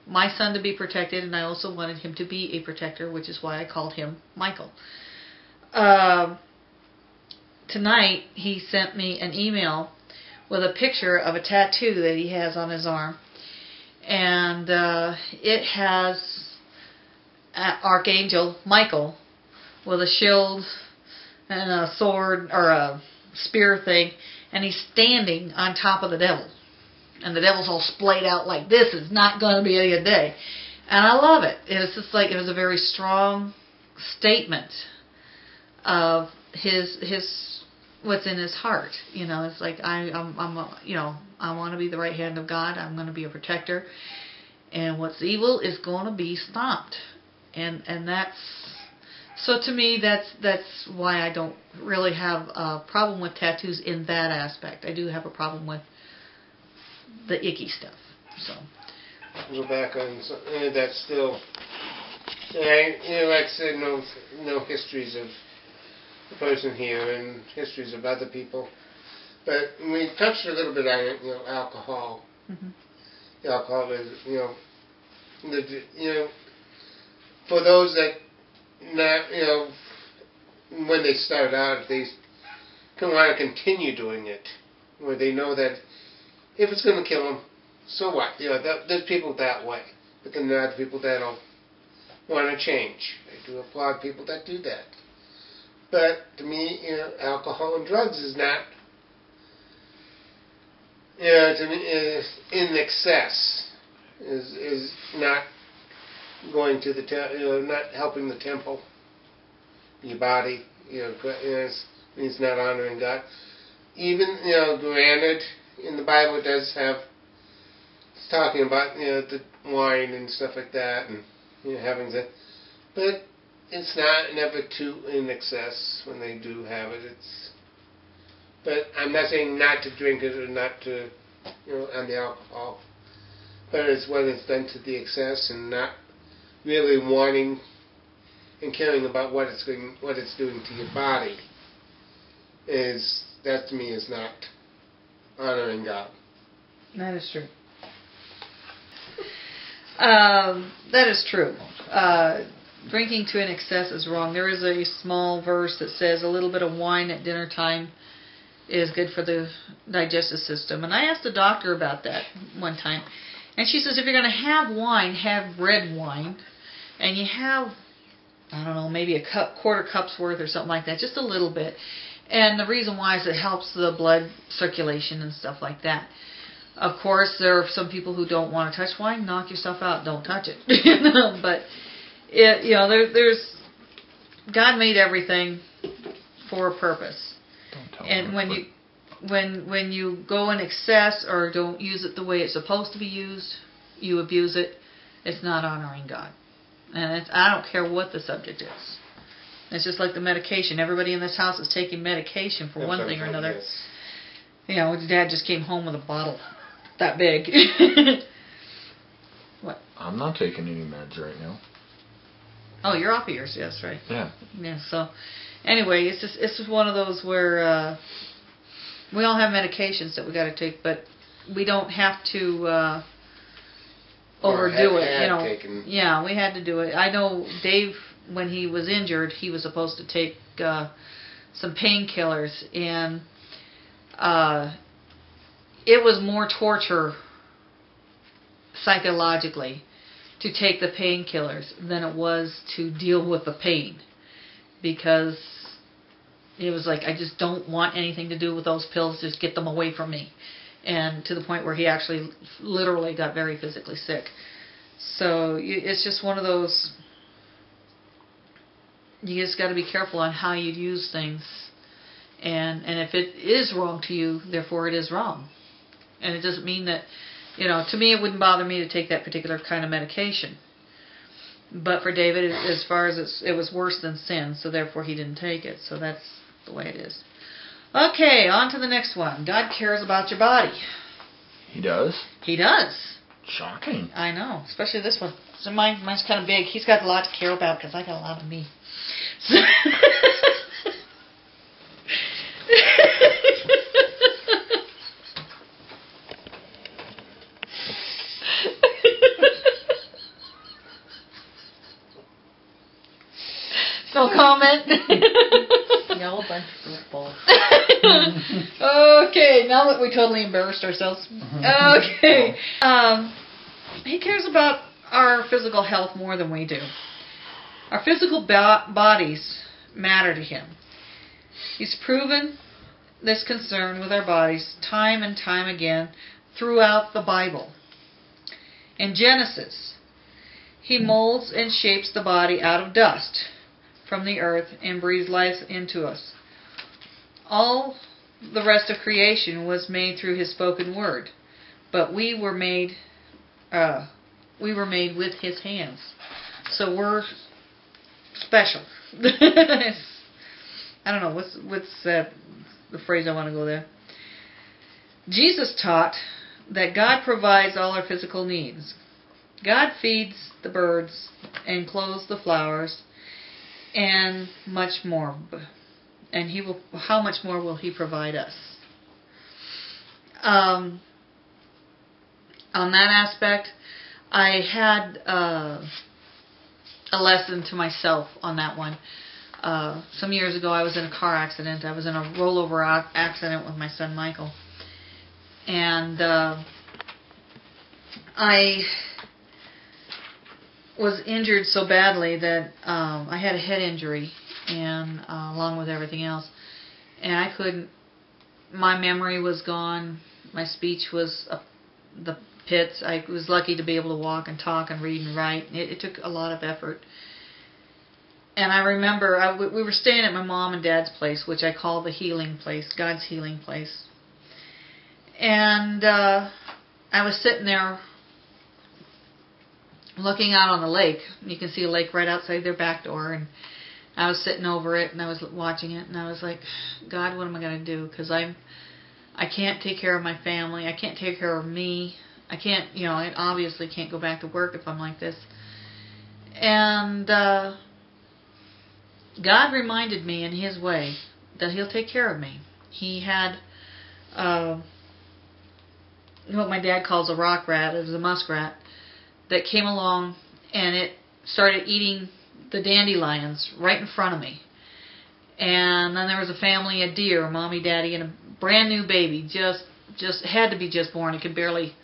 my son to be protected, and I also wanted him to be a protector, which is why I called him Michael. Tonight, he sent me an email with a picture of a tattoo that he has on his arm. And it has Archangel Michael with a shield and a sword, or a spear thing, and he's standing on top of the devil. And the devil's all splayed out like, this is not going to be a good day. And I love it. It was just like, it was a very strong statement of his what's in his heart. You know, it's like, I want to be the right hand of God. I'm going to be a protector. And what's evil is going to be stopped. And that's, so to me, that's why I don't really have a problem with tattoos in that aspect. I do have a problem with the icky stuff. So. Go back on that's still, like I said, no histories of the person here and histories of other people. But we touched a little bit on it, alcohol. Mm-hmm. The alcohol is, for those that not, when they start out, if they can want to continue doing it, where they know that if it's going to kill them, so what? There's people that way, but then there are people that don't want to change. I do applaud people that do that. But to me, alcohol and drugs is not, to me, is in excess, is not going to the not helping the temple, your body. It's not honoring God. Even granted, in the Bible it does have, it's talking about the wine and stuff like that, and having that, but it's not never too in excess when they do have it. But I'm not saying not to drink it or not to, on the alcohol, but it's when it's done to the excess and not really wanting and caring about what it's doing to your body. That to me is not honoring God. That is true. That is true. Drinking to an excess is wrong. There is a small verse that says a little bit of wine at dinner time is good for the digestive system. And I asked the doctor about that one time. And she says if you're going to have wine, have red wine. And you have, I don't know, maybe quarter cup's worth or something like that. Just a little bit. And the reason why is it helps the blood circulation and stuff like that. Of course, there are some people who don't want to touch wine. Knock yourself out. Don't touch it. But there's God made everything for a purpose. And when you go in excess or don't use it the way it's supposed to be used, you abuse it. It's not honoring God. And I don't care what the subject is. It's just like the medication. Everybody in this house is taking medication for one thing or another. Yes. His dad just came home with a bottle that big. What? I'm not taking any meds right now. Oh, you're off of yours, yes, right? Yeah. Yeah. So, anyway, it's just one of those where we all have medications that we got to take, but we don't have to overdo it. Yeah, we had to do it. I know Dave, when he was injured, he was supposed to take some painkillers, and it was more torture psychologically to take the painkillers than it was to deal with the pain, because it was like, I just don't want anything to do with those pills, just get them away from me. And to the point where he actually literally got very physically sick. So it's just one of those, you just got to be careful on how you use things. And if it is wrong to you, therefore it is wrong. And it doesn't mean that, to me it wouldn't bother me to take that particular kind of medication. But for David, as far as it was worse than sin, so therefore he didn't take it. So that's the way it is. Okay, on to the next one. God cares about your body. He does? He does. Shocking. I know, especially this one. So mine's kind of big. He's got a lot to care about because I got a lot of me. So No comment. Y'all a bunch of goofballs. Okay, now that we totally embarrassed ourselves. Okay. He cares about our physical health more than we do. Our physical bodies matter to him. He's proven this concern with our bodies time and time again throughout the Bible. In Genesis, he molds and shapes the body out of dust from the earth and breathes life into us. All the rest of creation was made through his spoken word, but we were made with his hands. So we're special. I don't know what's the phrase I want to go there. Jesus taught that God provides all our physical needs. God feeds the birds and clothes the flowers and much more. And how much more will he provide us? On that aspect, I had a lesson to myself on that one. Some years ago, I was in a car accident. I was in a rollover accident with my son Michael. And I was injured so badly that I had a head injury, and along with everything else. And I couldn't, my memory was gone. My speech was up the pits. I was lucky to be able to walk and talk and read and write. It took a lot of effort. And I remember we were staying at my mom and dad's place, which I call the healing place, God's healing place. And I was sitting there looking out on the lake. You can see a lake right outside their back door. And I was sitting over it, and I was watching it, and I was like, God, what am I going to do? Because I can't take care of my family. I can't take care of me. I can't, I obviously can't go back to work if I'm like this. And God reminded me in his way that he'll take care of me. He had what my dad calls a rock rat. It was a muskrat that came along, and it started eating the dandelions right in front of me. And then there was a family of deer, mommy, daddy, and a brand new baby, just had to be just born. It could barely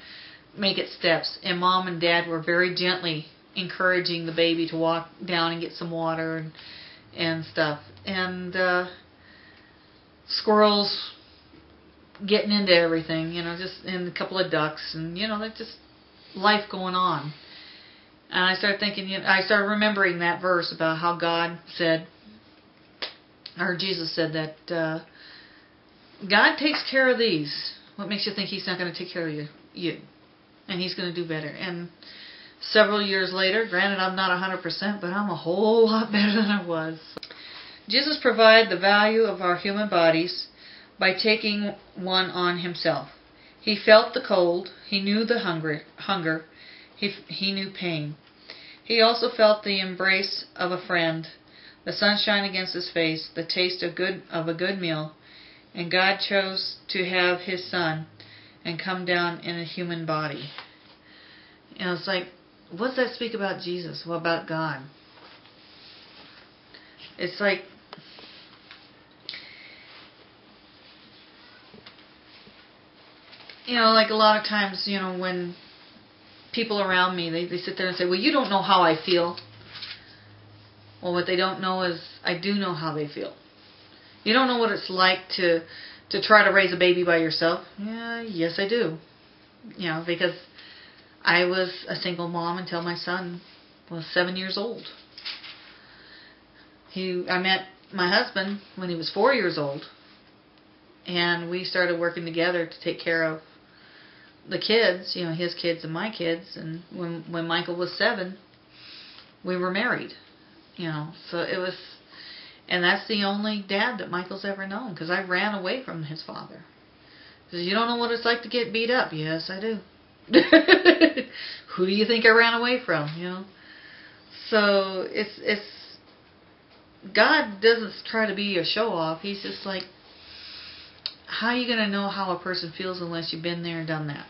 make its steps. And mom and dad were very gently encouraging the baby to walk down and get some water and stuff. And squirrels getting into everything, and a couple of ducks, and that's just life going on. And I started thinking, I started remembering that verse about how God said, or Jesus said that God takes care of these. What makes you think he's not going to take care of you? And he's going to do better. And several years later, granted I'm not 100%, but I'm a whole lot better than I was. Jesus provided the value of our human bodies by taking one on himself. He felt the cold. He knew the hunger. He knew pain. He also felt the embrace of a friend, the sunshine against his face, the taste of a good meal. And God chose to have his son and come down in a human body. It's like, what does that speak about Jesus? What about God? It's like, like a lot of times, when people around me, they sit there and say, well, you don't know how I feel. Well, what they don't know is I do know how they feel. You don't know what it's like to try to raise a baby by yourself. Yeah, yes, I do. Because I was a single mom until my son was 7 years old. I met my husband when he was 4 years old, and we started working together to take care of the kids, his kids and my kids. And when Michael was 7, we were married. So it was, and that's the only dad that Michael's ever known, because I ran away from his father. Because you don't know what it's like to get beat up. Yes, I do. Who do you think I ran away from? So it's God doesn't try to be a show off. He's just like, how are you going to know how a person feels unless you've been there and done that?